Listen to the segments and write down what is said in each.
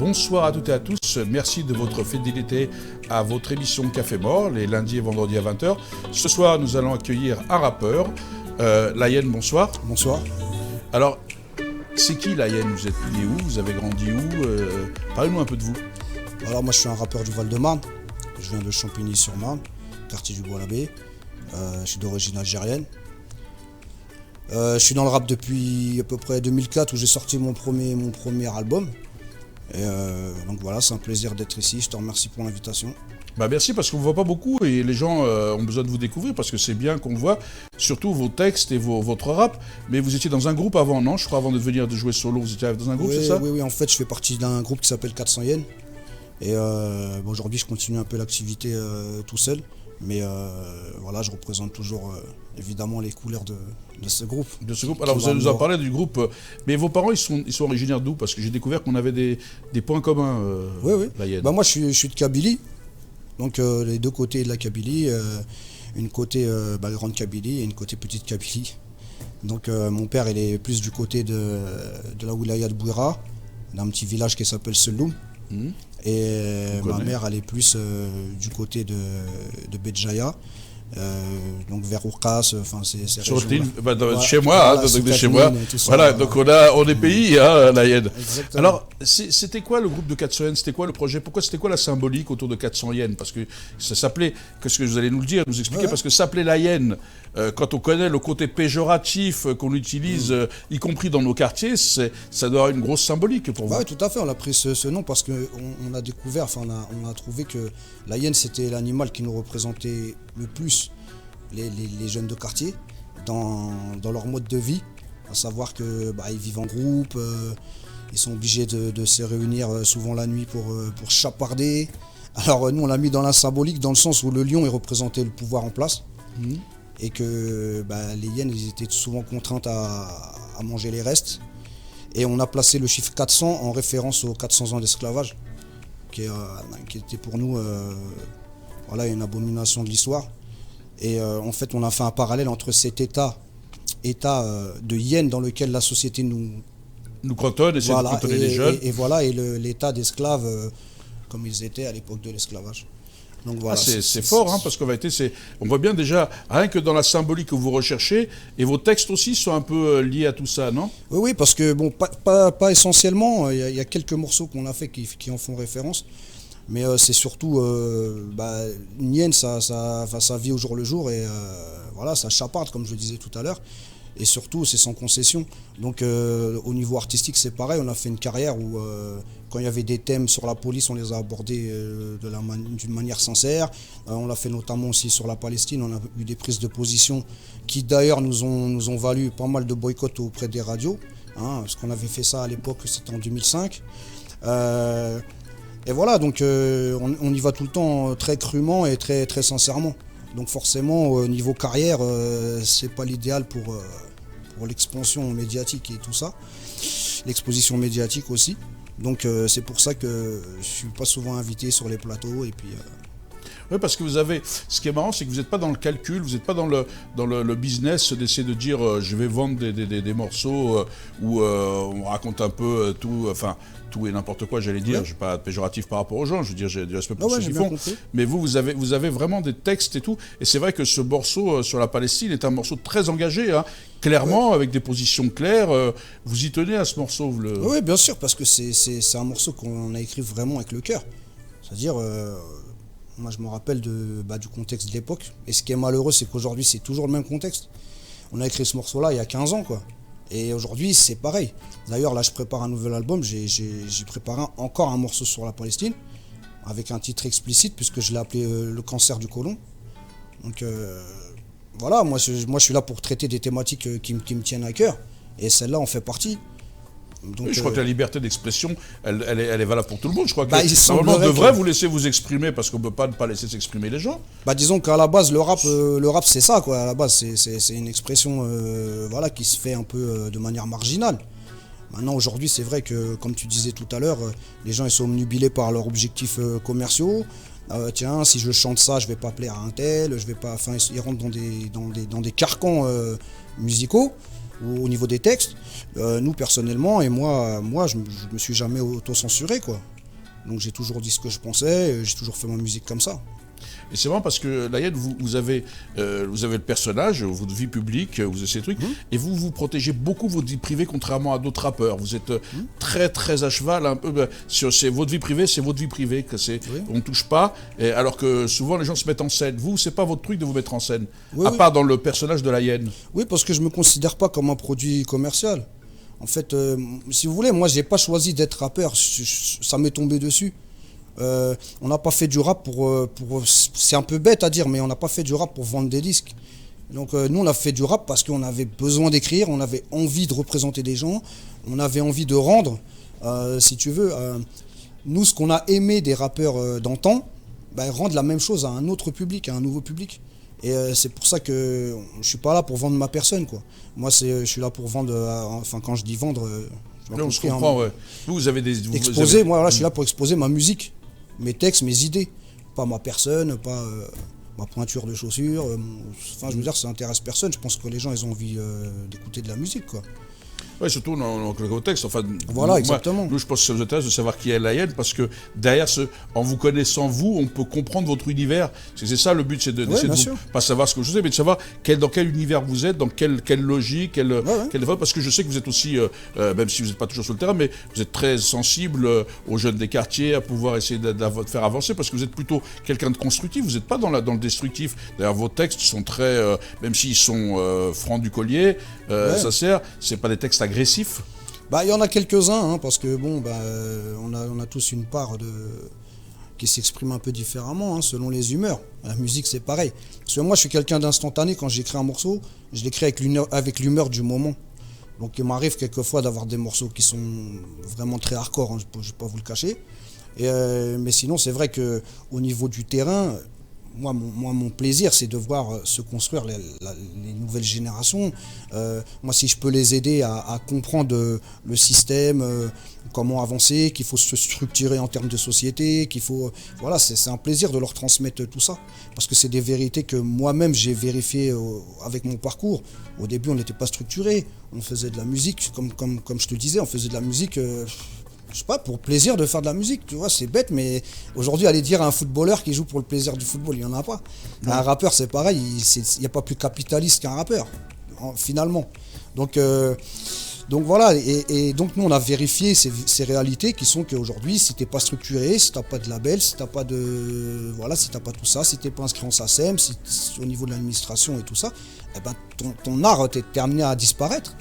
Bonsoir à toutes et à tous, merci de votre fidélité à votre émission Café Mort, les lundis et vendredis à 20h. Ce soir, nous allons accueillir un rappeur. Layen, bonsoir. Bonsoir. Alors, c'est qui Layen? Vous êtes né où? Vous avez grandi où? Parlez-nous un peu de vous. Alors moi je suis un rappeur du Val-de-Marne, je viens de Champigny-sur-Marne, quartier du Bois-l'Abbé, je suis d'origine algérienne. Je suis dans le rap depuis à peu près 2004 où j'ai sorti mon premier album. Et donc voilà, c'est un plaisir d'être ici, je te remercie pour l'invitation. Bah merci parce qu'on ne vous voit pas beaucoup et les gens ont besoin de vous découvrir parce que c'est bien qu'on voit surtout vos textes et votre rap. Mais vous étiez dans un groupe avant, non? Je crois avant de venir de jouer solo, vous étiez dans un groupe, Oui, c'est ça? Oui, en fait je fais partie d'un groupe qui s'appelle 400 Yens. Et aujourd'hui je continue un peu l'activité tout seul. Mais voilà, je représente toujours évidemment les couleurs de ce groupe. De ce groupe. Alors vous allez nous en parler du groupe. Mais vos parents, ils sont originaires d'où? Parce que j'ai découvert qu'on avait des points communs. Oui. Bah, moi je suis de Kabylie. Donc les deux côtés de la Kabylie. Une côté grande Kabylie et une côté petite Kabylie. Donc mon père il est plus du côté de la wilaya de Bouira, d'un petit village qui s'appelle Seloum. Et ma mère elle est plus du côté de Béjaïa, donc vers Oukas, enfin c'est chez moi, chez moi. Voilà, donc on est pays, Layen. Alors c'était quoi le groupe de 400 Yens? C'était quoi le projet? C'était quoi la symbolique autour de 400 Yens? Parce que ça s'appelait, qu'est-ce que vous allez nous le dire, nous expliquer, parce que s'appeler Layen, quand on connaît le côté péjoratif qu'on utilise, y compris dans nos quartiers, ça doit avoir une grosse symbolique pour vous. Oui, tout à fait, on a pris ce nom parce qu'on a découvert, enfin on a trouvé que la hyène c'était l'animal qui nous représentait le plus les jeunes de quartier dans leur mode de vie, à savoir que ils vivent en groupe, ils sont obligés de se réunir souvent la nuit pour chaparder. Alors nous on l'a mis dans la symbolique dans le sens où le lion il représentait le pouvoir en place. Et que les hyènes ils étaient souvent contraintes à manger les restes. Et on a placé le chiffre 400 en référence aux 400 ans d'esclavage, qui était pour nous une abomination de l'histoire. Et en fait on a fait un parallèle entre cet état de hyène dans lequel la société nous cantonne, essaie de cantonner les jeunes. Et l'état d'esclave comme ils étaient à l'époque de l'esclavage. Donc voilà, c'est fort, parce qu'en vérité, on voit bien déjà, rien que dans la symbolique que vous recherchez, et vos textes aussi sont un peu liés à tout ça, non? Oui, parce que, bon, pas essentiellement, il y a quelques morceaux qu'on a fait qui en font référence, mais c'est surtout, une hyène, ça vit au jour le jour, et voilà, ça chaparde, comme je le disais tout à l'heure. Et surtout, c'est sans concession. Donc, au niveau artistique, c'est pareil. On a fait une carrière où, quand il y avait des thèmes sur la police, on les a abordés d'une manière sincère. On l'a fait notamment aussi sur la Palestine. On a eu des prises de position qui, d'ailleurs, nous ont valu pas mal de boycotts auprès des radios. Parce qu'on avait fait ça à l'époque, c'était en 2005. Et voilà, donc, on y va tout le temps très crûment et très, très sincèrement. Donc forcément, au niveau carrière, c'est pas l'idéal pour l'expansion médiatique et tout ça. L'exposition médiatique aussi. Donc c'est pour ça que je suis pas souvent invité sur les plateaux. Et puis, Oui, parce que ce qui est marrant, c'est que vous n'êtes pas dans le calcul, vous n'êtes pas dans le business d'essayer de dire je vais vendre des morceaux où on raconte un peu tout, tout et n'importe quoi, j'allais dire. Ouais. Je ne suis pas péjoratif par rapport aux gens, je veux dire, j'ai du respect pour ceux qui font. Mais vous avez vraiment des textes et tout. Et c'est vrai que ce morceau sur la Palestine est un morceau très engagé, clairement, avec des positions claires. Vous y tenez à ce morceau? Oui, bien sûr, parce que c'est un morceau qu'on a écrit vraiment avec le cœur. C'est-à-dire, moi je me rappelle du contexte de l'époque. Et ce qui est malheureux, c'est qu'aujourd'hui, c'est toujours le même contexte. On a écrit ce morceau-là il y a 15 ans, quoi. Et aujourd'hui, c'est pareil. D'ailleurs, là, je prépare un nouvel album. J'ai préparé encore un morceau sur la Palestine, avec un titre explicite, puisque je l'ai appelé Le cancer du côlon. Donc, voilà, moi, je suis là pour traiter des thématiques qui me tiennent à cœur. Et celle-là en fait partie. Donc, oui, je crois que la liberté d'expression, elle est valable pour tout le monde. Je crois que normalement, on devrait vous laisser vous exprimer, parce qu'on ne peut pas ne pas laisser s'exprimer les gens. Disons qu'à la base, le rap c'est ça, quoi. À la base, c'est une expression qui se fait un peu de manière marginale. Maintenant, aujourd'hui, c'est vrai que, comme tu disais tout à l'heure, les gens ils sont omnubilés par leurs objectifs commerciaux. Tiens, si je chante ça, je vais pas plaire à un tel, je vais pas. Enfin, ils rentrent dans des carcans musicaux ou au niveau des textes. Nous, personnellement, et moi, je me suis jamais auto-censuré, quoi. Donc j'ai toujours dit ce que je pensais, j'ai toujours fait ma musique comme ça. Et c'est marrant parce que Layen, vous avez le personnage, votre vie publique, vous avez ces trucs, et vous protégez beaucoup votre vie privée contrairement à d'autres rappeurs. Vous êtes très très à cheval, un peu sur votre vie privée, c'est votre vie privée, que on ne touche pas, alors que souvent les gens se mettent en scène. Vous, c'est pas votre truc de vous mettre en scène, à part dans le personnage de Layen. Oui, parce que je me considère pas comme un produit commercial. En fait, si vous voulez, moi j'ai pas choisi d'être rappeur, ça m'est tombé dessus. On n'a pas fait du rap pour c'est un peu bête à dire, mais on n'a pas fait du rap pour vendre des disques. Donc nous on a fait du rap parce qu'on avait besoin d'écrire, on avait envie de représenter des gens, on avait envie de rendre, si tu veux, nous ce qu'on a aimé des rappeurs d'antan, rendre la même chose à un autre public, à un nouveau public. Et c'est pour ça que je suis pas là pour vendre ma personne, quoi. Moi je suis là pour vendre, enfin quand je dis vendre, je comprends, ouais. Vous avez exposer, moi voilà, je suis là pour exposer ma musique, mes textes, mes idées, pas ma personne, pas ma pointure de chaussures. Enfin, je veux dire, ça intéresse personne. Je pense que les gens, ils ont envie d'écouter de la musique, quoi. Oui, surtout dans le contexte. Enfin, voilà, exactement. Nous, je pense que ça vous intéresse de savoir qui est Layen, parce que derrière, en vous connaissant, on peut comprendre votre univers. C'est ça le but, c'est de pas savoir ce que je sais, mais de savoir dans quel univers vous êtes, dans quelle logique, parce que je sais que vous êtes aussi, même si vous n'êtes pas toujours sur le terrain, mais vous êtes très sensible aux jeunes des quartiers, à pouvoir essayer de faire avancer, parce que vous êtes plutôt quelqu'un de constructif, vous n'êtes pas dans le destructif. D'ailleurs, vos textes sont très, même s'ils sont francs du collier, sincères, c'est pas des textes agressif. Il y en a quelques-uns, parce que bon, on a tous une part qui s'exprime un peu différemment, selon les humeurs. La musique, c'est pareil. Parce que moi, je suis quelqu'un d'instantané. Quand j'écris un morceau, je l'écris avec l'humeur du moment. Donc il m'arrive quelquefois d'avoir des morceaux qui sont vraiment très hardcore, je ne vais pas vous le cacher. Mais sinon, c'est vrai qu'au niveau du terrain, moi, mon plaisir, c'est de voir se construire les nouvelles générations. Moi, si je peux les aider à comprendre le système, comment avancer, qu'il faut se structurer en termes de société, qu'il faut... Voilà, c'est un plaisir de leur transmettre tout ça. Parce que c'est des vérités que moi-même, j'ai vérifiées avec mon parcours. Au début, on n'était pas structuré. On faisait de la musique, comme je te disais, on faisait de la musique... je sais pas, pour le plaisir de faire de la musique, tu vois, c'est bête, mais aujourd'hui, aller dire à un footballeur qui joue pour le plaisir du football, il n'y en a pas. Ouais. Un rappeur, c'est pareil, il n'y a pas plus capitaliste qu'un rappeur, finalement. Donc voilà, et donc nous, on a vérifié ces réalités qui sont qu'aujourd'hui, si tu n'es pas structuré, si tu n'as pas de label, si tu n'as pas de... Voilà, si tu n'as pas tout ça, si tu n'es pas inscrit en SACEM, si au niveau de l'administration et tout ça, ton art, t'es amené à disparaître.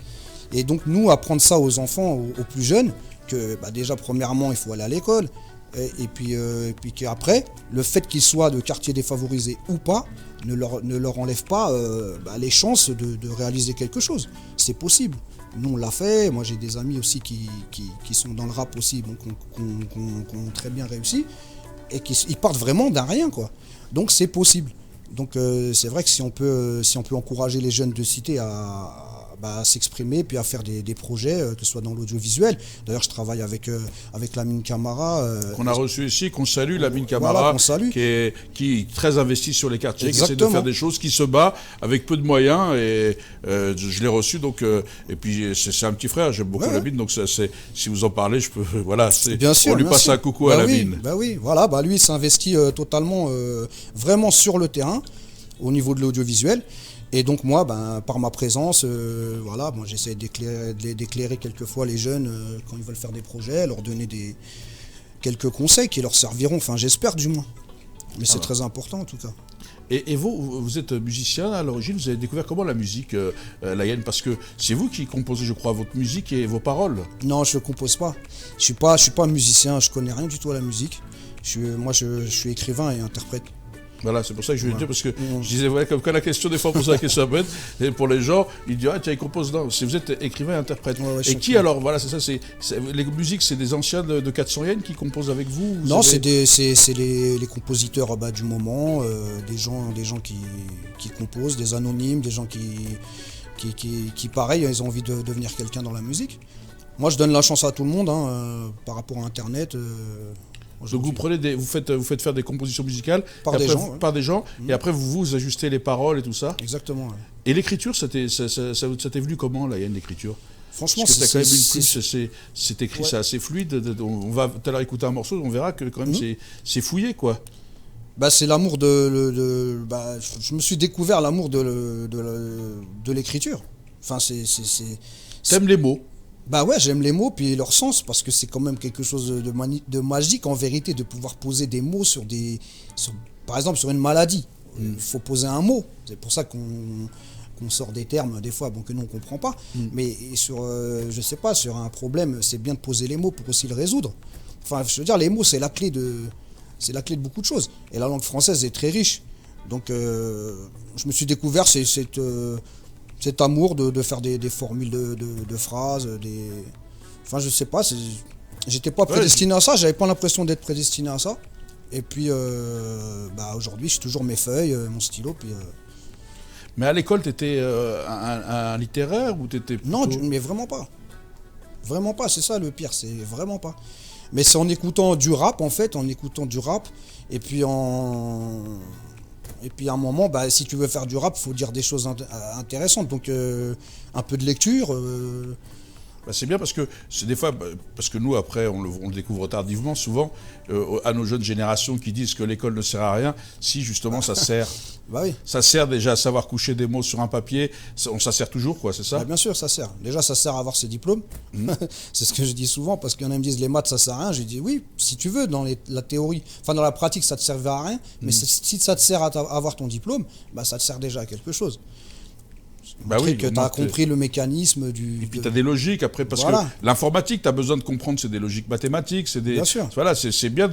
Et donc nous, apprendre ça aux enfants, aux plus jeunes, que déjà premièrement il faut aller à l'école et puis qu'après le fait qu'ils soient de quartiers défavorisés ou pas ne leur enlève pas les chances de réaliser quelque chose. C'est possible. Nous on l'a fait, moi j'ai des amis aussi qui sont dans le rap aussi, donc qui ont très bien réussi et ils partent vraiment d'un rien, quoi. Donc c'est possible. Donc c'est vrai que si on peut encourager les jeunes de cité à s'exprimer, puis à faire des projets, que ce soit dans l'audiovisuel. D'ailleurs, je travaille avec Lamine Camara. Qu'on a reçu ici, qu'on salue, Lamine Camara, voilà, qui est très investi sur les quartiers, qui essaie de faire des choses, qui se bat avec peu de moyens, et je l'ai reçu, donc, et puis c'est un petit frère, j'aime beaucoup Lamine, donc si vous en parlez, je peux, voilà, bien sûr, on lui passe un coucou à Lamine. Oui, voilà, lui il s'investit totalement, vraiment sur le terrain, au niveau de l'audiovisuel. Et donc moi, par ma présence, j'essaie d'éclairer quelquefois les jeunes quand ils veulent faire des projets, leur donner quelques conseils qui leur serviront, enfin j'espère du moins. Mais c'est très important en tout cas. Et vous êtes musicien à l'origine, vous avez découvert comment la musique, Layen, parce que c'est vous qui composez, je crois, votre musique et vos paroles. Non, je ne compose pas. Je suis pas musicien, je connais rien du tout à la musique. Je suis écrivain et interprète. Voilà, c'est pour ça que je voulais dire, parce que je disais, voilà, comme quand la question, des fois, on pose la question à bête, et pour les gens, ils disent, tiens, il compose là. Si vous êtes écrivain et interprète. Et qui alors, voilà, c'est ça, les musiques, c'est des anciens de 400 Yens qui composent avec vous? Non, c'est les compositeurs du moment, des gens qui composent, des anonymes, des gens qui pareil, ils ont envie de devenir quelqu'un dans la musique. Moi, je donne la chance à tout le monde, par rapport à Internet. Donc vous faites faire des compositions musicales par des gens, et après vous ajustez les paroles et tout ça. Exactement. Ouais. Et l'écriture, ça t'est venu comment, Layen, l'écriture? Franchement, Parce que t'as quand même une c'est- plume, c'est écrit, ouais. c'est assez fluide. On va tout à l'heure écouter un morceau, on verra que quand même c'est fouillé, quoi. Bah, c'est l'amour bah, je me suis découvert l'amour de l'écriture. Enfin, T'aimes les mots. bah ouais, j'aime les mots puis leur sens parce que c'est quand même quelque chose de magique en vérité de pouvoir poser des mots par exemple sur une maladie. Il faut poser un mot. C'est pour ça qu'on sort des termes des fois bon, que nous on comprend pas. Mais sur, je sais pas, sur un problème, c'est bien de poser les mots pour aussi le résoudre. Enfin, je veux dire, les mots c'est la clé de beaucoup de choses. Et la langue française est très riche. Donc, je me suis découvert cet amour de faire des formules de phrases, enfin, je sais pas, j'étais pas prédestiné à ça, j'avais pas l'impression d'être prédestiné à ça. Et puis, bah, aujourd'hui, j'ai toujours mes feuilles, mon stylo, puis... Mais à l'école, t'étais un littéraire ou t'étais plutôt... Non, mais vraiment pas. Vraiment pas, c'est ça le pire, c'est vraiment pas. Mais c'est en écoutant du rap, en fait, et puis à un moment, bah, si tu veux faire du rap, il faut dire des choses intéressantes. Donc, un peu de lecture. Bah, c'est bien parce que c'est des fois, parce que nous après on le découvre tardivement souvent à nos jeunes générations qui disent que l'école ne sert à rien, si justement ça sert. Bah oui. Ça sert déjà à savoir coucher des mots sur un papier, ça sert toujours quoi, c'est ça? Bah, bien sûr, ça sert. Déjà, ça sert à avoir ses diplômes. C'est ce que je dis souvent parce qu'il y en a qui me disent les maths ça sert à rien. J'ai dit oui, si tu veux, dans la théorie, enfin dans la pratique ça te servait à rien, mais si ça te sert à avoir ton diplôme, bah ça te sert déjà à quelque chose. Bah oui, que tu as compris le mécanisme du... Et puis tu as des logiques après, parce Voilà. que l'informatique, tu as besoin de comprendre, c'est des logiques mathématiques, c'est des... Bien sûr. Voilà, c'est bien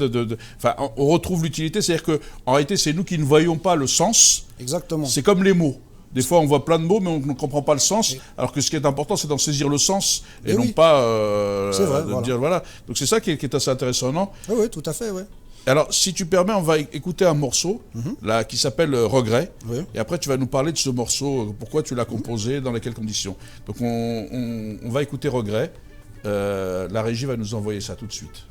Enfin, on retrouve l'utilité, c'est-à-dire qu'en réalité, c'est nous qui ne voyons pas le sens. Exactement. C'est comme les mots. Des fois, on voit plein de mots, mais on ne comprend pas le sens, alors que ce qui est important, c'est d'en saisir le sens, et non pas C'est vrai, de voilà. dire, voilà. Donc c'est ça qui est assez intéressant, non? Oui, oui, tout à fait, oui. Alors, si tu permets, on va écouter un morceau là, qui s'appelle Regret. Oui. Et après, tu vas nous parler de ce morceau, pourquoi tu l'as composé, dans quelles conditions. Donc, on va écouter Regret. La régie va nous envoyer ça tout de suite.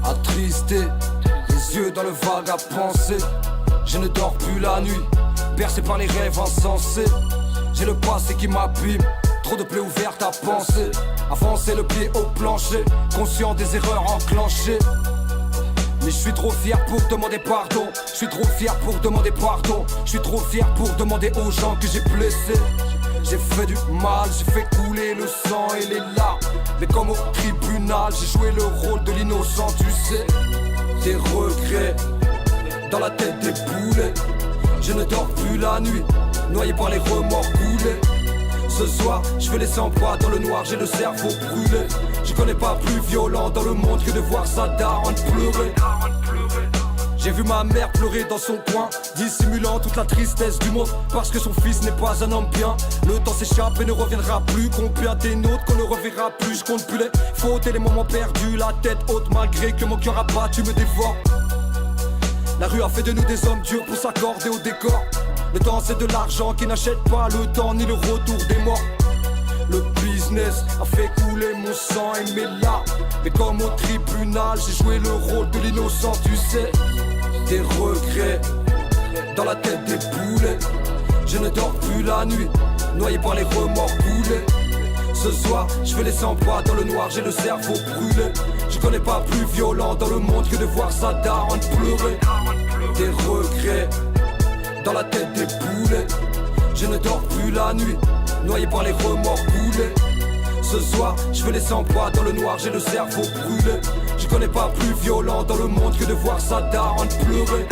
Attristé, les yeux dans le vague à penser. Je ne dors plus la nuit, bercé par les rêves insensés. J'ai le passé qui m'abîme, trop de plaies ouvertes à penser. Avancer le pied au plancher, conscient des erreurs enclenchées. Mais je suis trop fier pour demander pardon. Je suis trop fier pour demander pardon. Je suis trop fier pour demander aux gens que j'ai blessés. J'ai fait du mal, j'ai fait couler le sang et les larmes. Mais comme au tribunal, j'ai joué le rôle de l'innocent, tu sais. Des regrets dans la tête des poulets. Je ne dors plus la nuit, noyé par les remords coulés. Ce soir, je vais laisser en bois dans le noir, j'ai le cerveau brûlé. Je connais pas plus violent dans le monde que de voir sa daronne pleurer. J'ai vu ma mère pleurer dans son coin, dissimulant toute la tristesse du monde, parce que son fils n'est pas un homme bien. Le temps s'échappe et ne reviendra plus. Combien des nôtres qu'on ne reverra plus? Je compte plus les fautes et les moments perdus, la tête haute malgré que mon cœur abattu me dévore. La rue a fait de nous des hommes durs pour s'accorder au décor. Le temps c'est de l'argent qui n'achète pas le temps ni le retour des morts. Le business a fait couler mon sang et mes larmes. Mais comme au tribunal, j'ai joué le rôle de l'innocent, tu sais. Des regrets dans la tête des poulets. Je ne dors plus la nuit, noyé par les remords coulés. Ce soir, je vais laisser en bois dans le noir, j'ai le cerveau brûlé. Je connais pas plus violent dans le monde que de voir sa daronne pleurer. Des regrets dans la tête des poulets. Je ne dors plus la nuit, noyé par les remords coulés. Ce soir, je vais laisser en bois dans le noir, j'ai le cerveau brûlé. Je connais pas plus violent dans le monde que de voir sa daronne pleurer.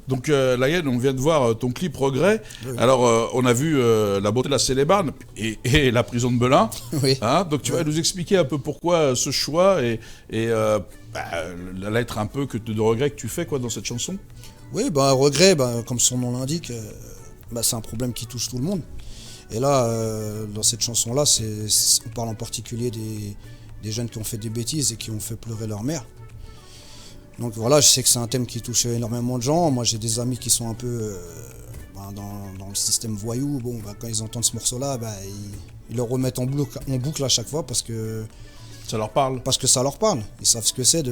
Donc, Laïen, on vient de voir ton clip Regret. Oui. Alors, on a vu la beauté de la Célébarne et la prison de Melun. Oui. Hein, donc, tu vas nous expliquer un peu pourquoi ce choix et la lettre un peu de regret que tu fais dans cette chanson. Oui, regret, comme son nom l'indique, c'est un problème qui touche tout le monde. Et là, dans cette chanson-là, on parle en particulier des jeunes qui ont fait des bêtises et qui ont fait pleurer leur mère. Donc voilà, je sais que c'est un thème qui touche énormément de gens. Moi, j'ai des amis qui sont un peu dans le système voyou. Quand ils entendent ce morceau-là, ils le remettent en boucle à chaque fois parce que ça leur parle. Parce que ça leur parle. Ils savent ce que c'est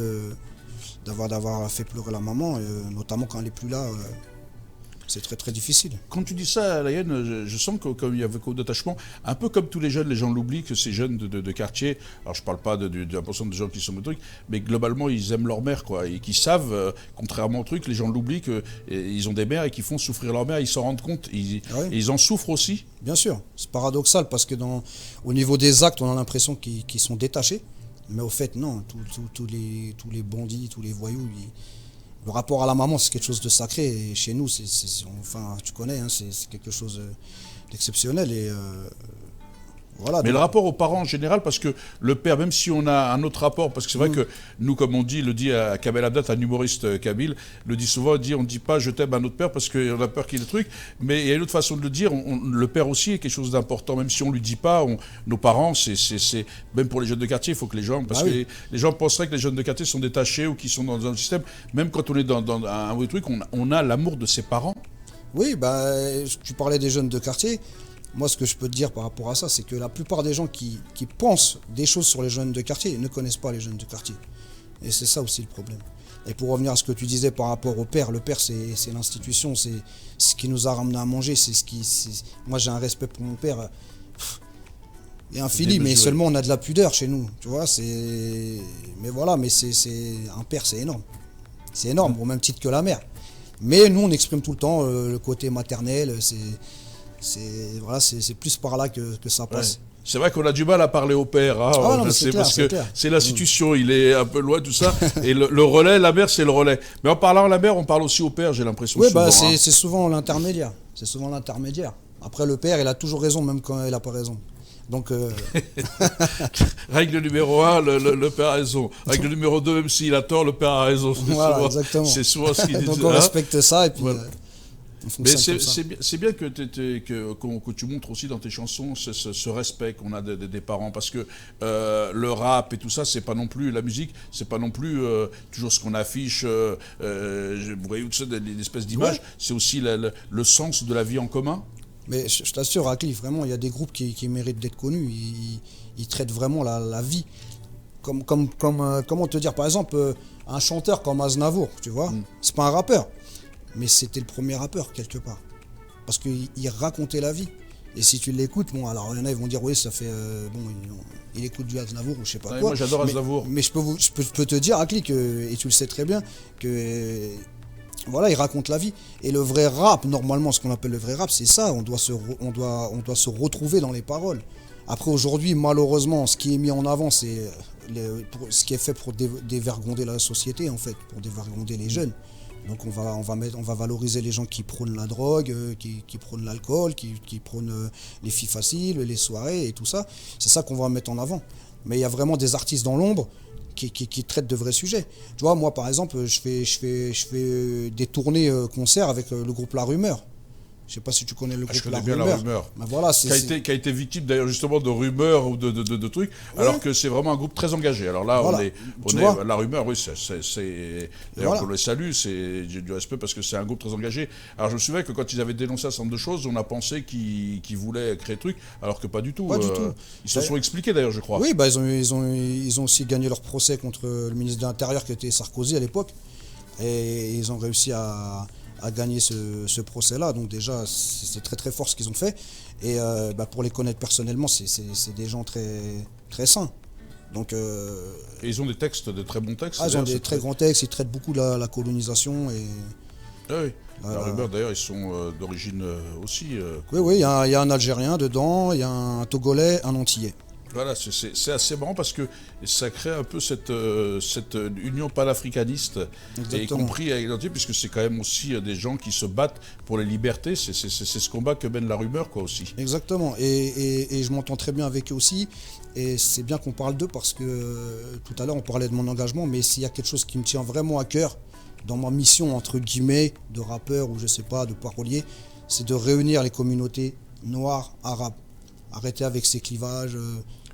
d'avoir fait pleurer la maman, notamment quand elle n'est plus là. C'est très très difficile. Quand tu dis ça, Laïen, je sens qu'il y a beaucoup d'attachement, un peu comme tous les jeunes, les gens l'oublient, que ces jeunes de quartier, alors je parle pas de 1% de gens qui sont de trucs, mais globalement ils aiment leur mère, et qui savent, contrairement au truc, les gens l'oublient, qu'ils ont des mères et qui font souffrir leur mère, ils s'en rendent compte, et ils en souffrent aussi. Bien sûr, c'est paradoxal parce que au niveau des actes, on a l'impression qu'ils sont détachés, mais au fait non, tous les bandits, tous les voyous, le rapport à la maman, c'est quelque chose de sacré. Et chez nous, tu connais, c'est quelque chose d'exceptionnel. Et voilà. Mais le rapport aux parents en général, parce que le père, même si on a un autre rapport, parce que c'est vrai que nous, comme on dit, le dit à Kamel Abdat, un humoriste kabyle, le dit souvent, on ne dit pas je t'aime à notre père parce qu'on a peur qu'il y ait des trucs, mais il y a une autre façon de le dire, le père aussi est quelque chose d'important, même si on ne lui dit pas, nos parents, c'est même pour les jeunes de quartier, il faut que les gens, parce que les gens penseraient que les jeunes de quartier sont détachés ou qu'ils sont dans un système, même quand on est dans un vrai truc, on a l'amour de ses parents. Oui, tu parlais des jeunes de quartier. Moi, ce que je peux te dire par rapport à ça, c'est que la plupart des gens qui pensent des choses sur les jeunes de quartier ne connaissent pas les jeunes de quartier. Et c'est ça aussi le problème. Et pour revenir à ce que tu disais par rapport au père, le père, c'est l'institution, c'est ce qui nous a ramené à manger. Moi, j'ai un respect pour mon père. Il y a un infini, mais seulement on a de la pudeur chez nous. Tu vois, mais voilà, un père, c'est énorme. C'est énorme, au même titre que la mère. Mais nous, on exprime tout le temps le côté maternel, c'est plus par là que ça passe. Ouais. C'est vrai qu'on a du mal à parler au père, parce que c'est l'institution, il est un peu loin, tout ça. Et le relais, la mère, c'est le relais. Mais en parlant à la mère, on parle aussi au père, j'ai l'impression. Oui, c'est souvent l'intermédiaire. C'est souvent l'intermédiaire. Après, le père, il a toujours raison, même quand il n'a pas raison. Donc, Règle numéro 1, le père a raison. Règle numéro 2, même s'il a tort, le père a raison. Voilà, exactement. C'est souvent ce qu'il dit. Donc on respecte ça et puis... Voilà. Mais c'est bien que tu montres aussi dans tes chansons ce respect qu'on a des parents, parce que le rap et tout ça, c'est pas non plus la musique, c'est pas non plus toujours ce qu'on affiche, vous voyez tout ça, des espèces d'images, c'est aussi le sens de la vie en commun. Mais je t'assure, Radcliffe, vraiment, il y a des groupes qui méritent d'être connus, ils traitent vraiment la vie. Comment te dire, par exemple, un chanteur comme Aznavour, tu vois, c'est pas un rappeur. Mais c'était le premier rappeur, quelque part. Parce qu'il racontait la vie. Et si tu l'écoutes, alors il y en a, ils vont dire, oui, ça fait... il écoute du Aznavour ou je sais pas quoi. Moi, j'adore Aznavour. Mais je peux te dire, Akli, et tu le sais très bien, que... Voilà, il raconte la vie. Et le vrai rap, normalement, ce qu'on appelle le vrai rap, c'est ça. On doit se retrouver dans les paroles. Après, aujourd'hui, malheureusement, ce qui est mis en avant, c'est ce qui est fait pour dévergonder la société, en fait, pour dévergonder les jeunes. Donc on va valoriser les gens qui prônent la drogue, qui prônent l'alcool, qui prônent les filles faciles, les soirées et tout ça. C'est ça qu'on va mettre en avant. Mais il y a vraiment des artistes dans l'ombre qui traitent de vrais sujets. Tu vois, moi par exemple, je fais des tournées concerts avec le groupe La Rumeur. Je sais pas si tu connais le groupe je connais bien La Rumeur. Ben voilà, qui a été victime d'ailleurs justement de rumeurs ou de trucs, alors que c'est vraiment un groupe très engagé. Alors là, voilà. on est La Rumeur, oui, d'ailleurs on le salue, c'est du respect parce que c'est un groupe très engagé. Alors je me souviens que quand ils avaient dénoncé un certain nombre de choses, on a pensé qu'ils voulaient créer truc, alors que pas du tout. Pas du tout. Ils se sont expliqués d'ailleurs, je crois. Oui, ils ont aussi gagné leur procès contre le ministre de l'Intérieur qui était Sarkozy à l'époque, et ils ont réussi à gagner ce procès-là. Donc déjà, c'est très très fort ce qu'ils ont fait. Et pour les connaître personnellement, c'est des gens très, très sains. Donc, et ils ont des textes, de très bons textes. Ils ont des très grands textes, ils traitent beaucoup la colonisation. Ah oui. La Rumeur, d'ailleurs, ils sont d'origine aussi. Oui, il y a un Algérien dedans, il y a un Togolais, un Antillais. Voilà, c'est assez marrant parce que ça crée un peu cette union panafricaniste, y compris avec l'identité, puisque c'est quand même aussi des gens qui se battent pour les libertés. C'est ce combat que mène la rumeur, quoi, aussi. Exactement, et je m'entends très bien avec eux aussi, et c'est bien qu'on parle d'eux parce que tout à l'heure on parlait de mon engagement, mais s'il y a quelque chose qui me tient vraiment à cœur dans ma mission, entre guillemets, de rappeur ou je sais pas, de parolier, c'est de réunir les communautés noires, arabes. Arrêter avec ces clivages.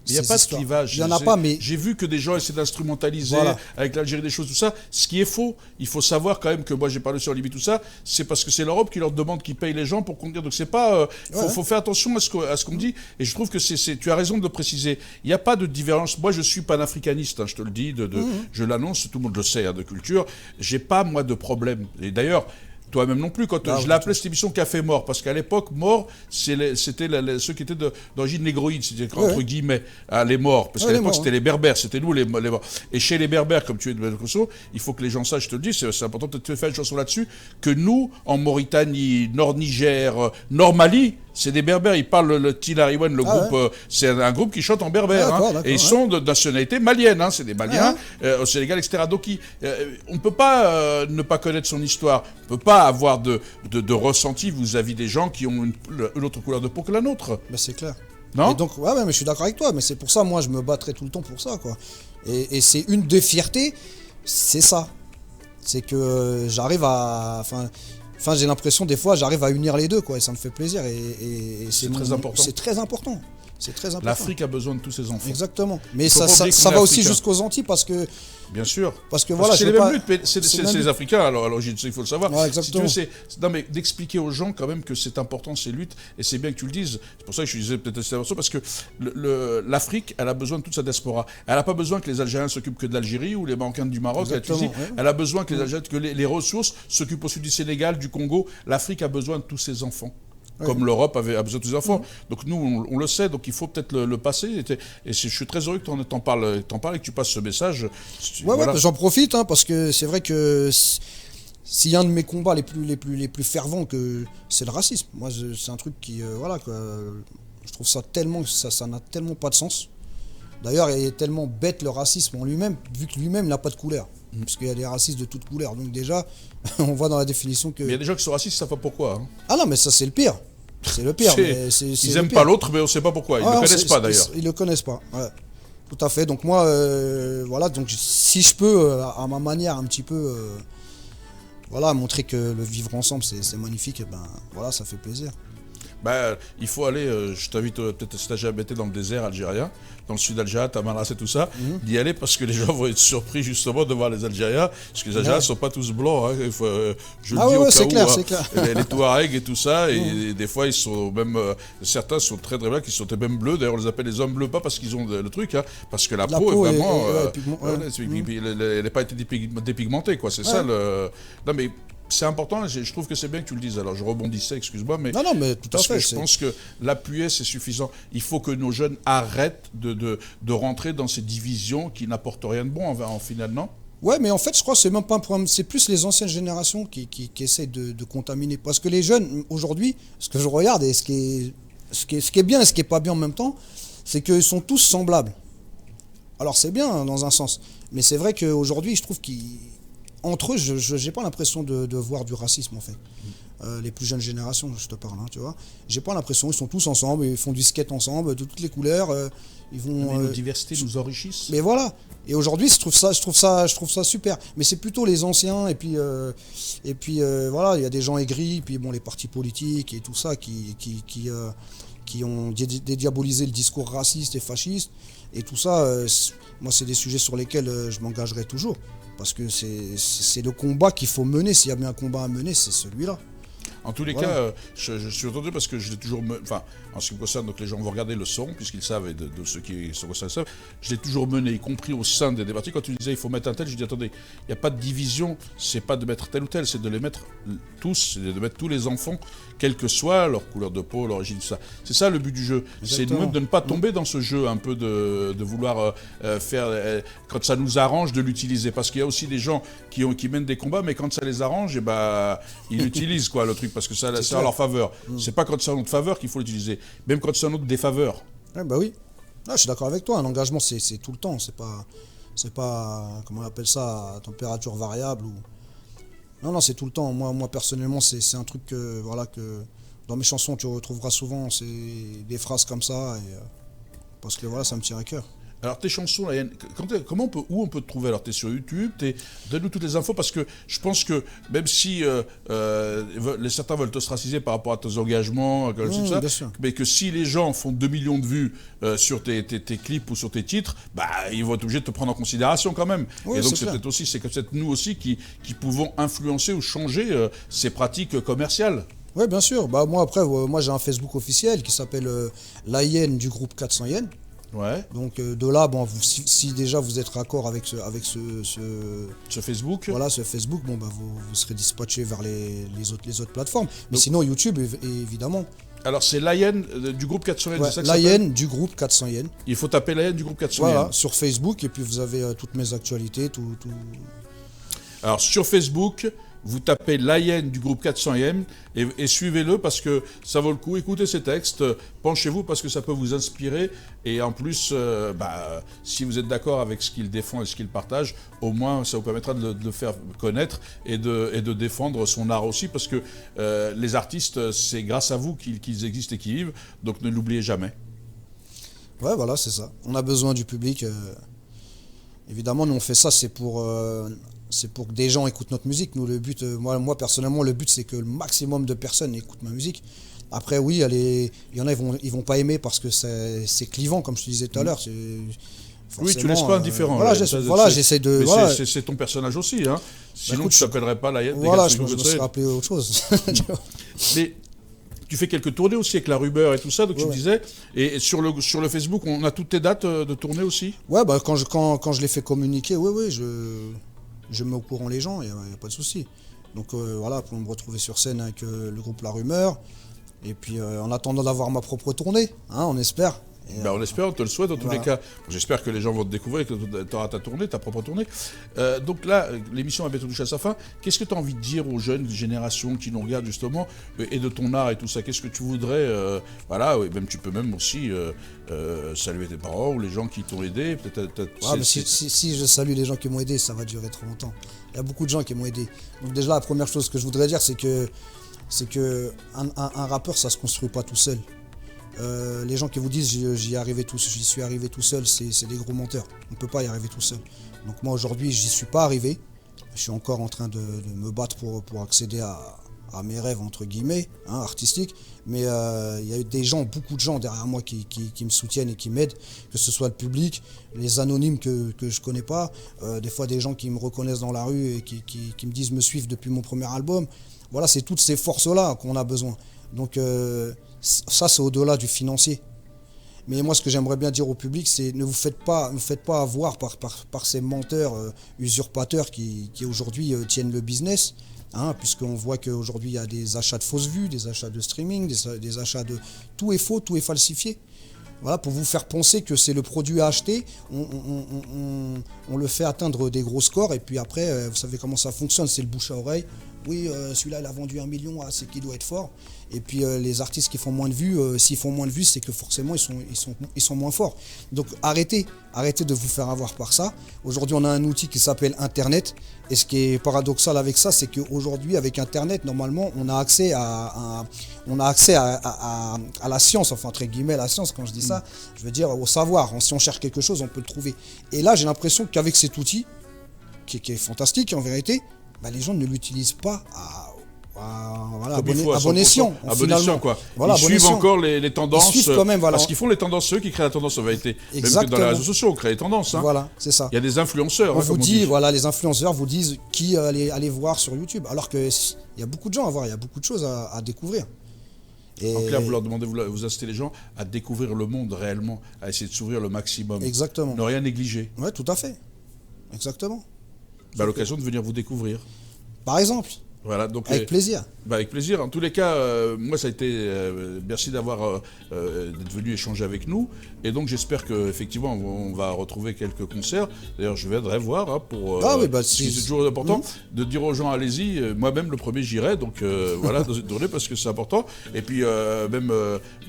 Il n'y a pas de clivage. Il n'y en a pas, mais... J'ai vu que des gens essaient d'instrumentaliser voilà. avec l'Algérie des choses, tout ça. Ce qui est faux. Il faut savoir quand même que moi j'ai parlé sur Libye, tout ça. C'est parce que c'est l'Europe qui leur demande qu'ils payent les gens pour conduire. Donc c'est pas... faut faire attention à ce qu'on dit. Et je trouve que tu as raison de le préciser. Il n'y a pas de divergence. Moi je suis panafricaniste, hein, je te le dis. Je l'annonce, tout le monde le sait, hein, de culture. J'ai pas, moi, de problème. Et d'ailleurs... Toi-même non plus, quand je l'appelais cette émission Café Mort, parce qu'à l'époque, Mort, c'était ceux qui étaient d'origine négroïde, c'est-à-dire entre guillemets, les morts. Parce qu'à l'époque, c'était les Berbères, c'était nous les morts. Et chez les Berbères, comme tu es de Kosovo, il faut que les gens sachent, je te le dis, c'est important de te faire une chanson là-dessus, que nous, en Mauritanie, Nord-Niger, Nord-Mali, c'est des Berbères, ils parlent le Tilariwen, le groupe, c'est un groupe qui chante en berbère, et ils sont de nationalité malienne, c'est des Maliens, au Sénégal, etc. Donc on ne peut pas ne pas connaître son histoire, on ne peut pas avoir de ressenti vis-à-vis des gens qui ont une autre couleur de peau que la nôtre. Ben c'est clair. Non ? Et donc, mais je suis d'accord avec toi, mais c'est pour ça, moi, je me battrai tout le temps pour ça, quoi. Et c'est une des fiertés, c'est ça. C'est que j'arrive à... Enfin, j'ai l'impression, des fois, j'arrive à unir les deux, quoi, et ça me fait plaisir. Et c'est très important. C'est très important. C'est très important. L'Afrique a besoin de tous ses enfants. Exactement. Mais ça va aussi jusqu'aux Antilles parce que... Bien sûr. Parce que voilà, c'est les mêmes luttes, c'est les Africains, alors il faut le savoir. Ouais, exactement. Si tu veux, non, mais d'expliquer aux gens quand même que c'est important ces luttes, et c'est bien que tu le dises. C'est pour ça que je disais peut-être cette information, parce que l'Afrique, elle a besoin de toute sa diaspora. Elle n'a pas besoin que les Algériens s'occupent que de l'Algérie ou les Marocains du Maroc, la Tunisie. Elle a besoin que les Algériens, que les ressources s'occupent aussi du Sénégal, du Congo. L'Afrique a besoin de tous ses enfants. Comme l'Europe a besoin de tous ses enfants. Donc nous, on le sait, donc il faut peut-être le passer. Et je suis très heureux que tu t'en parles et que tu passes ce message. Voilà. J'en profite, parce que c'est vrai que s'il y a un de mes combats les plus fervents, c'est le racisme. Moi, c'est un truc qui, je trouve ça tellement, ça n'a tellement pas de sens. D'ailleurs, il est tellement bête le racisme en lui-même, vu que lui-même n'a pas de couleur. Parce qu'il y a des racistes de toutes couleurs. Donc déjà, on voit dans la définition que... Mais il y a des gens qui sont racistes, ils ne savent pas pourquoi. Ah non, mais ça c'est le pire. C'est le pire. Ils n'aiment pas l'autre, mais on ne sait pas pourquoi. Ils ne le connaissent pas d'ailleurs. Ils ne le connaissent pas, ouais. Tout à fait. Donc moi, voilà, donc si je peux, à ma manière, un petit peu, montrer que le vivre ensemble, c'est magnifique, et voilà, ça fait plaisir. Il faut aller, je t'invite peut-être si tu as jamais été dans le désert algérien, dans le sud d'Algérie, Tamanrasset et tout ça, d'y aller parce que les gens vont être surpris justement de voir les Algériens, parce que les Algériens ne sont pas tous blancs, je le dis au cas clair, où, c'est clair. Les Touaregs et tout ça, et des fois ils sont même, certains sont très très blancs, qui sont même bleus, d'ailleurs on les appelle les hommes bleus, pas parce qu'ils ont le truc, parce que la peau est vraiment, elle n'a pas été dépigmentée, quoi, c'est ça le... Non mais... C'est important, et je trouve que c'est bien que tu le dises. Alors je rebondissais, excuse-moi, mais... Non, mais tout à fait. Je pense que l'appuyer, c'est suffisant. Il faut que nos jeunes arrêtent de rentrer dans ces divisions qui n'apportent rien de bon en final, non ? Ouais, mais en fait, je crois que c'est même pas un problème. C'est plus les anciennes générations qui essaient de contaminer. Parce que les jeunes, aujourd'hui, ce que je regarde, et ce qui est bien et ce qui est pas bien en même temps, c'est qu'ils sont tous semblables. Alors c'est bien, dans un sens. Mais c'est vrai qu'aujourd'hui, je trouve qu'entre eux, je n'ai pas l'impression de voir du racisme, en fait. Les plus jeunes générations, je te parle, tu vois. J'ai pas l'impression, ils sont tous ensemble, ils font du skate ensemble, de toutes les couleurs. Ils vont. Mais nos diversités nous enrichissent. Mais voilà. Et aujourd'hui, je trouve ça super. Mais c'est plutôt les anciens, et puis voilà, il y a des gens aigris, et puis bon, les partis politiques et tout ça qui ont dédiabolisé le discours raciste et fasciste. Et tout ça, moi, c'est des sujets sur lesquels je m'engagerai toujours. Parce que c'est le combat qu'il faut mener. S'il y a bien un combat à mener, c'est celui-là. En tous les cas, je suis entendu parce que je l'ai toujours... Enfin, en ce qui me concerne, donc les gens vont regarder le son, puisqu'ils savent, et de ceux qui sont concernés savent, je l'ai toujours mené, y compris au sein des partis. Quand tu disais il faut mettre un tel, je dis attendez, il n'y a pas de division, c'est pas de mettre tel ou tel, c'est de les mettre tous, c'est de mettre tous les enfants, quelle que soit leur couleur de peau, leur origine, tout ça. C'est ça le but du jeu. Exactement. C'est de ne pas tomber dans ce jeu un peu de vouloir faire, quand ça nous arrange, de l'utiliser. Parce qu'il y a aussi des gens qui mènent des combats, mais quand ça les arrange, ils utilisent le truc, parce que ça c'est à leur faveur. C'est pas quand c'est en notre faveur qu'il faut l'utiliser, même quand c'est en notre défaveur. Oui. Ah, je suis d'accord avec toi, un engagement c'est tout le temps, c'est pas, comment on appelle ça, à température variable ou... Non, c'est tout le temps. Moi personnellement, c'est un truc que, voilà, que dans mes chansons, tu retrouveras souvent, c'est des phrases comme ça, parce que voilà, ça me tient à cœur. Alors tes chansons, là, où on peut te trouver? Alors tu es sur YouTube, donne-nous toutes les infos, parce que je pense que même si certains veulent t'ostraciser par rapport à tes engagements, tout ça, mais que si les gens font 2 millions de vues sur tes clips ou sur tes titres, bah, ils vont être obligés de te prendre en considération quand même. Oui, et donc c'est peut-être nous aussi qui pouvons influencer ou changer ces pratiques commerciales. Oui, bien sûr. Bah, moi j'ai un Facebook officiel qui s'appelle La Hyène du groupe 400 Hyènes. Ouais. Donc de là, bon, si déjà vous êtes raccord avec ce Facebook, voilà, ce Facebook, bon, bah, vous serez dispatché vers les autres plateformes. Mais donc, sinon YouTube évidemment. Alors c'est La Hyène du groupe 400 Hyènes, ouais, c'est ça que La Hyène du groupe 400 Hyènes. Il faut taper La Hyène du groupe 400 Hyènes. Voilà, sur Facebook, et puis vous avez toutes mes actualités, tout. Alors sur Facebook, vous tapez La Hyène du groupe 400 Hyènes et suivez-le, parce que ça vaut le coup. Écoutez ces textes, penchez-vous, parce que ça peut vous inspirer. Et en plus, si vous êtes d'accord avec ce qu'il défend et ce qu'il partage, au moins ça vous permettra de le faire connaître et de défendre son art aussi, parce que les artistes, c'est grâce à vous qu'ils existent et qu'ils vivent. Donc ne l'oubliez jamais. Ouais, voilà, c'est ça. On a besoin du public. Évidemment, nous on fait ça, c'est pour que des gens écoutent notre musique. Nous, le but, moi personnellement, le but c'est que le maximum de personnes écoutent ma musique. Après, oui, il y en a, ils vont pas aimer parce que c'est clivant, comme je te disais tout à l'heure. Oui, tu laisses pas indifférent. Voilà, j'essaie de. Voilà. C'est ton personnage aussi, hein. Sinon, écoute, tu t'appellerais pas La Hyène. Voilà, je me serais rappelé autre chose. Mais tu fais quelques tournées aussi avec La Rumeur et tout ça, donc tu me disais. Et sur le Facebook, on a toutes tes dates de tournée aussi? Ouais, bah quand je les fais communiquer, oui, je mets au courant les gens, il n'y a pas de souci. Donc voilà, pour me retrouver sur scène avec le groupe La Rumeur. Et puis en attendant d'avoir ma propre tournée, hein, on espère. On espère, on te le souhaite en tous les cas. J'espère que les gens vont te découvrir et que tu auras ta propre tournée. Donc là, l'émission a bientôt touché à sa fin. Qu'est-ce que tu as envie de dire aux jeunes générations qui nous regardent justement, et de ton art et tout ça? Qu'est-ce que tu voudrais, tu peux même aussi saluer tes parents ou les gens qui t'ont aidé. Mais si je salue les gens qui m'ont aidé, ça va durer trop longtemps. Il y a beaucoup de gens qui m'ont aidé. Donc déjà, la première chose que je voudrais dire, c'est que un rappeur, ça se construit pas tout seul. Les gens qui vous disent j'y suis arrivé tout seul, c'est des gros menteurs. On ne peut pas y arriver tout seul. Donc moi aujourd'hui, j'y suis pas arrivé. Je suis encore en train de me battre pour accéder à mes rêves, entre guillemets, hein, artistiques. Mais il y a eu beaucoup de gens derrière moi qui me soutiennent et qui m'aident, que ce soit le public, les anonymes que je connais pas, des fois des gens qui me reconnaissent dans la rue et qui me disent me suivre depuis mon premier album. Voilà, c'est toutes ces forces-là qu'on a besoin. Donc ça, c'est au-delà du financier. Mais moi, ce que j'aimerais bien dire au public, c'est ne vous faites pas avoir par ces menteurs usurpateurs qui aujourd'hui tiennent le business. Hein, puisqu'on voit qu'aujourd'hui, il y a des achats de fausses vues, des achats de streaming, des achats de... Tout est faux, tout est falsifié. Voilà, pour vous faire penser que c'est le produit à acheter, on le fait atteindre des gros scores, et puis après, vous savez comment ça fonctionne, c'est le bouche à oreille. Oui, celui-là, il a vendu 1 million, c'est qu'il doit être fort. Et puis les artistes qui font moins de vues, s'ils font moins de vues, c'est que forcément, ils sont moins forts. Donc arrêtez de vous faire avoir par ça. Aujourd'hui, on a un outil qui s'appelle Internet. Et ce qui est paradoxal avec ça, c'est qu'aujourd'hui, avec Internet, normalement, on a accès à la science, enfin entre guillemets la science, quand je dis ça, je veux dire au savoir. Si on cherche quelque chose, on peut le trouver. Et là, j'ai l'impression qu'avec cet outil, qui est fantastique en vérité, les gens ne l'utilisent pas à bon escient. Quoi. Voilà, ils suivent encore les tendances. Ils suivent quand même, voilà. Parce qu'ils font les tendances, ceux qui créent la tendance en vérité. Exactement. Même que dans les réseaux sociaux, on crée les tendances. Hein. Voilà, c'est ça. Il y a des influenceurs. On vous dit, voilà, les influenceurs vous disent qui aller voir sur YouTube. Alors qu'il y a beaucoup de gens à voir, il y a beaucoup de choses à découvrir. En clair, vous leur demandez, vous incitez les gens à découvrir le monde réellement, à essayer de s'ouvrir le maximum. Exactement. Ne rien négliger. Oui, tout à fait. Exactement. À l'occasion de venir vous découvrir. Par exemple. Voilà, donc, Avec plaisir. Avec plaisir. En tous les cas, moi, ça a été... merci d'être venu échanger avec nous. Et donc, j'espère qu'effectivement, on va retrouver quelques concerts. D'ailleurs, je viendrai voir pour... oui, c'est toujours important de dire aux gens, allez-y. Moi-même, le premier, j'irai. Donc, voilà, dans cette tournée, parce que c'est important. Et puis, même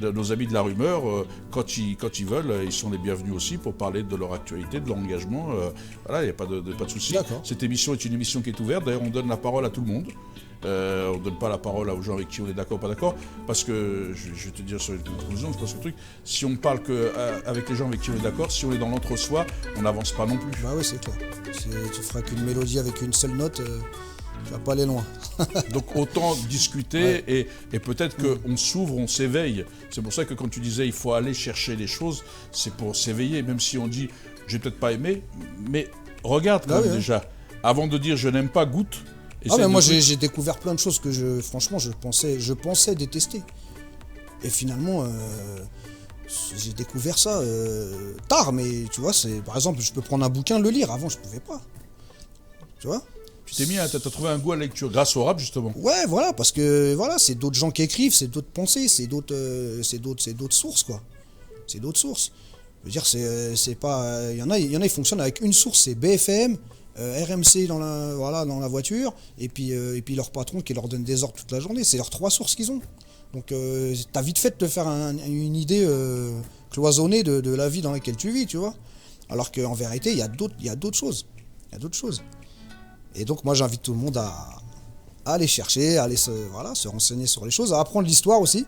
nos amis de la rumeur, quand ils veulent, ils sont les bienvenus aussi pour parler de leur actualité, de leur engagement. Voilà, il n'y a pas de souci. Cette émission est une émission qui est ouverte. D'ailleurs, on donne la parole à tout le monde. On ne donne pas la parole aux gens avec qui on est d'accord ou pas d'accord, parce que, je vais te dire sur une conclusion, je pense que le truc, si on ne parle qu'avec les gens avec qui on est d'accord, si on est dans l'entre-soi, on n'avance pas non plus. Bah oui, c'est clair. Tu feras qu'une mélodie avec une seule note, tu vas pas aller loin. Donc autant discuter et peut-être qu'on s'ouvre, on s'éveille. C'est pour ça que quand tu disais il faut aller chercher les choses, c'est pour s'éveiller, même si on dit j'ai peut-être pas aimé, mais regarde quand même déjà. Avant de dire je n'aime pas, goûte. Mais moi j'ai découvert plein de choses que franchement je pensais détester. Et finalement j'ai découvert ça tard, mais tu vois, par exemple, je peux prendre un bouquin, le lire, avant je pouvais pas. Tu vois ? Tu t'es t'as trouvé un goût à la lecture grâce au rap justement. Ouais, voilà, parce que voilà, c'est d'autres gens qui écrivent, c'est d'autres pensées, c'est d'autres sources quoi. C'est d'autres sources. Je veux dire, c'est pas, il y en a ils fonctionnent avec une source, c'est BFM. RMC dans la voiture, et puis leur patron qui leur donne des ordres toute la journée. C'est leurs 3 sources qu'ils ont. Donc t'as vite fait de te faire une idée cloisonnée de la vie dans laquelle tu vis, tu vois. Alors qu'en vérité, il y a d'autres choses. Il y a d'autres choses. Et donc moi j'invite tout le monde à aller chercher, à aller se renseigner sur les choses, à apprendre l'histoire aussi.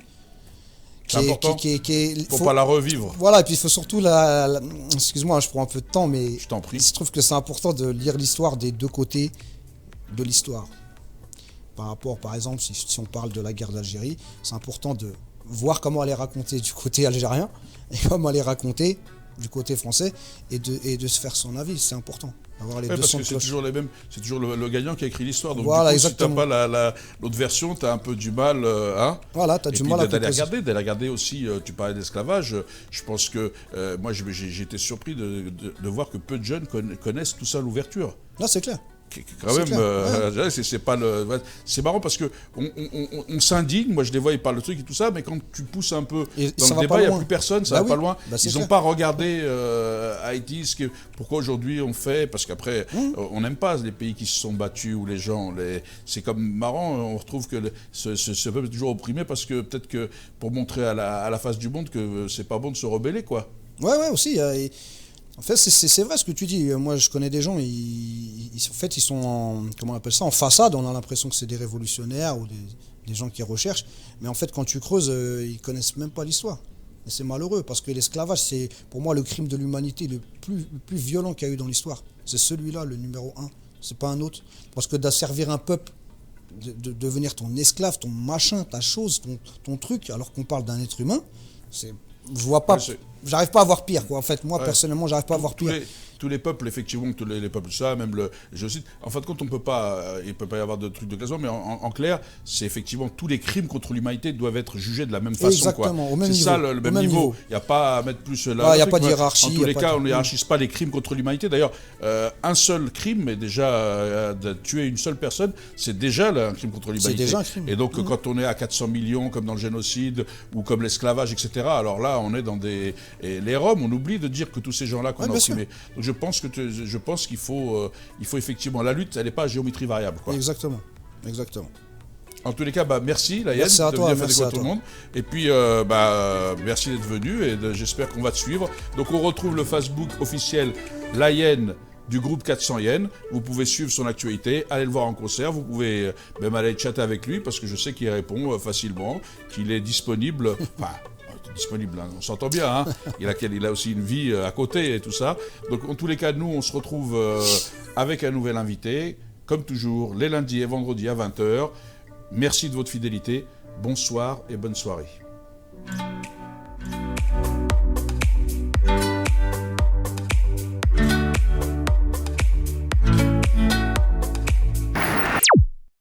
C'est important, faut pas la revivre. Voilà, et puis il faut surtout excuse-moi, je prends un peu de temps, mais je t'en prie. Je trouve que c'est important de lire l'histoire des deux côtés de l'histoire. Par rapport, par exemple, si on parle de la guerre d'Algérie, c'est important de voir comment elle est racontée du côté algérien et comment elle est racontée du côté français et de se faire son avis, c'est important. Avoir les deux parce que c'est toujours les mêmes, c'est toujours le gagnant qui a écrit l'histoire. Donc voilà, du coup, si t'as pas l'autre version, t'as un peu du mal, Voilà, t'as du mal à d'aller regarder aussi. Tu parlais d'esclavage. Je pense que moi, j'ai été surpris de voir que peu de jeunes connaissent tout ça, l'ouverture. Là, c'est clair. Quand même, c'est pas c'est marrant parce que on s'indigne. Moi, je les vois, ils parlent de trucs et tout ça, mais quand tu pousses un peu dans le débat, il n'y a plus personne, ça va pas loin. Ils n'ont pas regardé Haïti, pourquoi aujourd'hui on fait, parce qu'après, on n'aime pas les pays qui se sont battus ou les gens. C'est comme marrant, on retrouve que ce peuple est toujours opprimé parce que peut-être que pour montrer à la face du monde que c'est pas bon de se rebeller, quoi. Ouais, aussi. En fait, c'est vrai ce que tu dis. Moi, je connais des gens, en fait, ils sont comment on appelle ça, en façade. On a l'impression que c'est des révolutionnaires ou des gens qui recherchent. Mais en fait, quand tu creuses, ils connaissent même pas l'histoire. Et c'est malheureux, parce que l'esclavage, c'est pour moi le crime de l'humanité le plus violent qu'il y a eu dans l'histoire. C'est celui-là, le numéro 1. C'est pas un autre. Parce que d'asservir un peuple, de devenir ton esclave, ton machin, ta chose, ton truc, alors qu'on parle d'un être humain, je vois pas... J'arrive pas à voir pire, quoi. En fait, moi, personnellement, j'arrive pas à voir pire. Tous les peuples, effectivement, tous les peuples, ça, même je cite, en fin de compte, il peut pas y avoir de trucs de classement, mais en clair, c'est effectivement tous les crimes contre l'humanité doivent être jugés de la même façon. Exactement, au même niveau. C'est ça le même niveau. Il n'y a pas à mettre plus là. Il n'y a pas de hiérarchie. En tous les cas, on ne hiérarchise pas les crimes contre l'humanité. D'ailleurs, un seul crime, mais déjà, de tuer une seule personne, c'est déjà un crime contre l'humanité. C'est déjà un crime. Et donc, quand on est à 400 millions, comme dans le génocide, ou comme l'esclavage, etc., alors là, on est dans des... Et les Roms, on oublie de dire que tous ces gens-là qu'on a opprimés. Donc je pense qu'il faut effectivement... La lutte, elle n'est pas à géométrie variable, quoi. Exactement. En tous les cas, merci, Layen, merci à de toi, venir faire découvrir tout le monde. Et puis, merci d'être venu et j'espère qu'on va te suivre. Donc, on retrouve le Facebook officiel Layen du groupe 400 Yen. Vous pouvez suivre son actualité, aller le voir en concert. Vous pouvez même aller chatter avec lui parce que je sais qu'il répond facilement, qu'il est disponible. Enfin, disponible, hein, on s'entend bien. Hein. Il a aussi une vie à côté et tout ça. Donc, en tous les cas, nous, on se retrouve avec un nouvel invité, comme toujours, les lundis et vendredis à 20h. Merci de votre fidélité. Bonsoir et bonne soirée.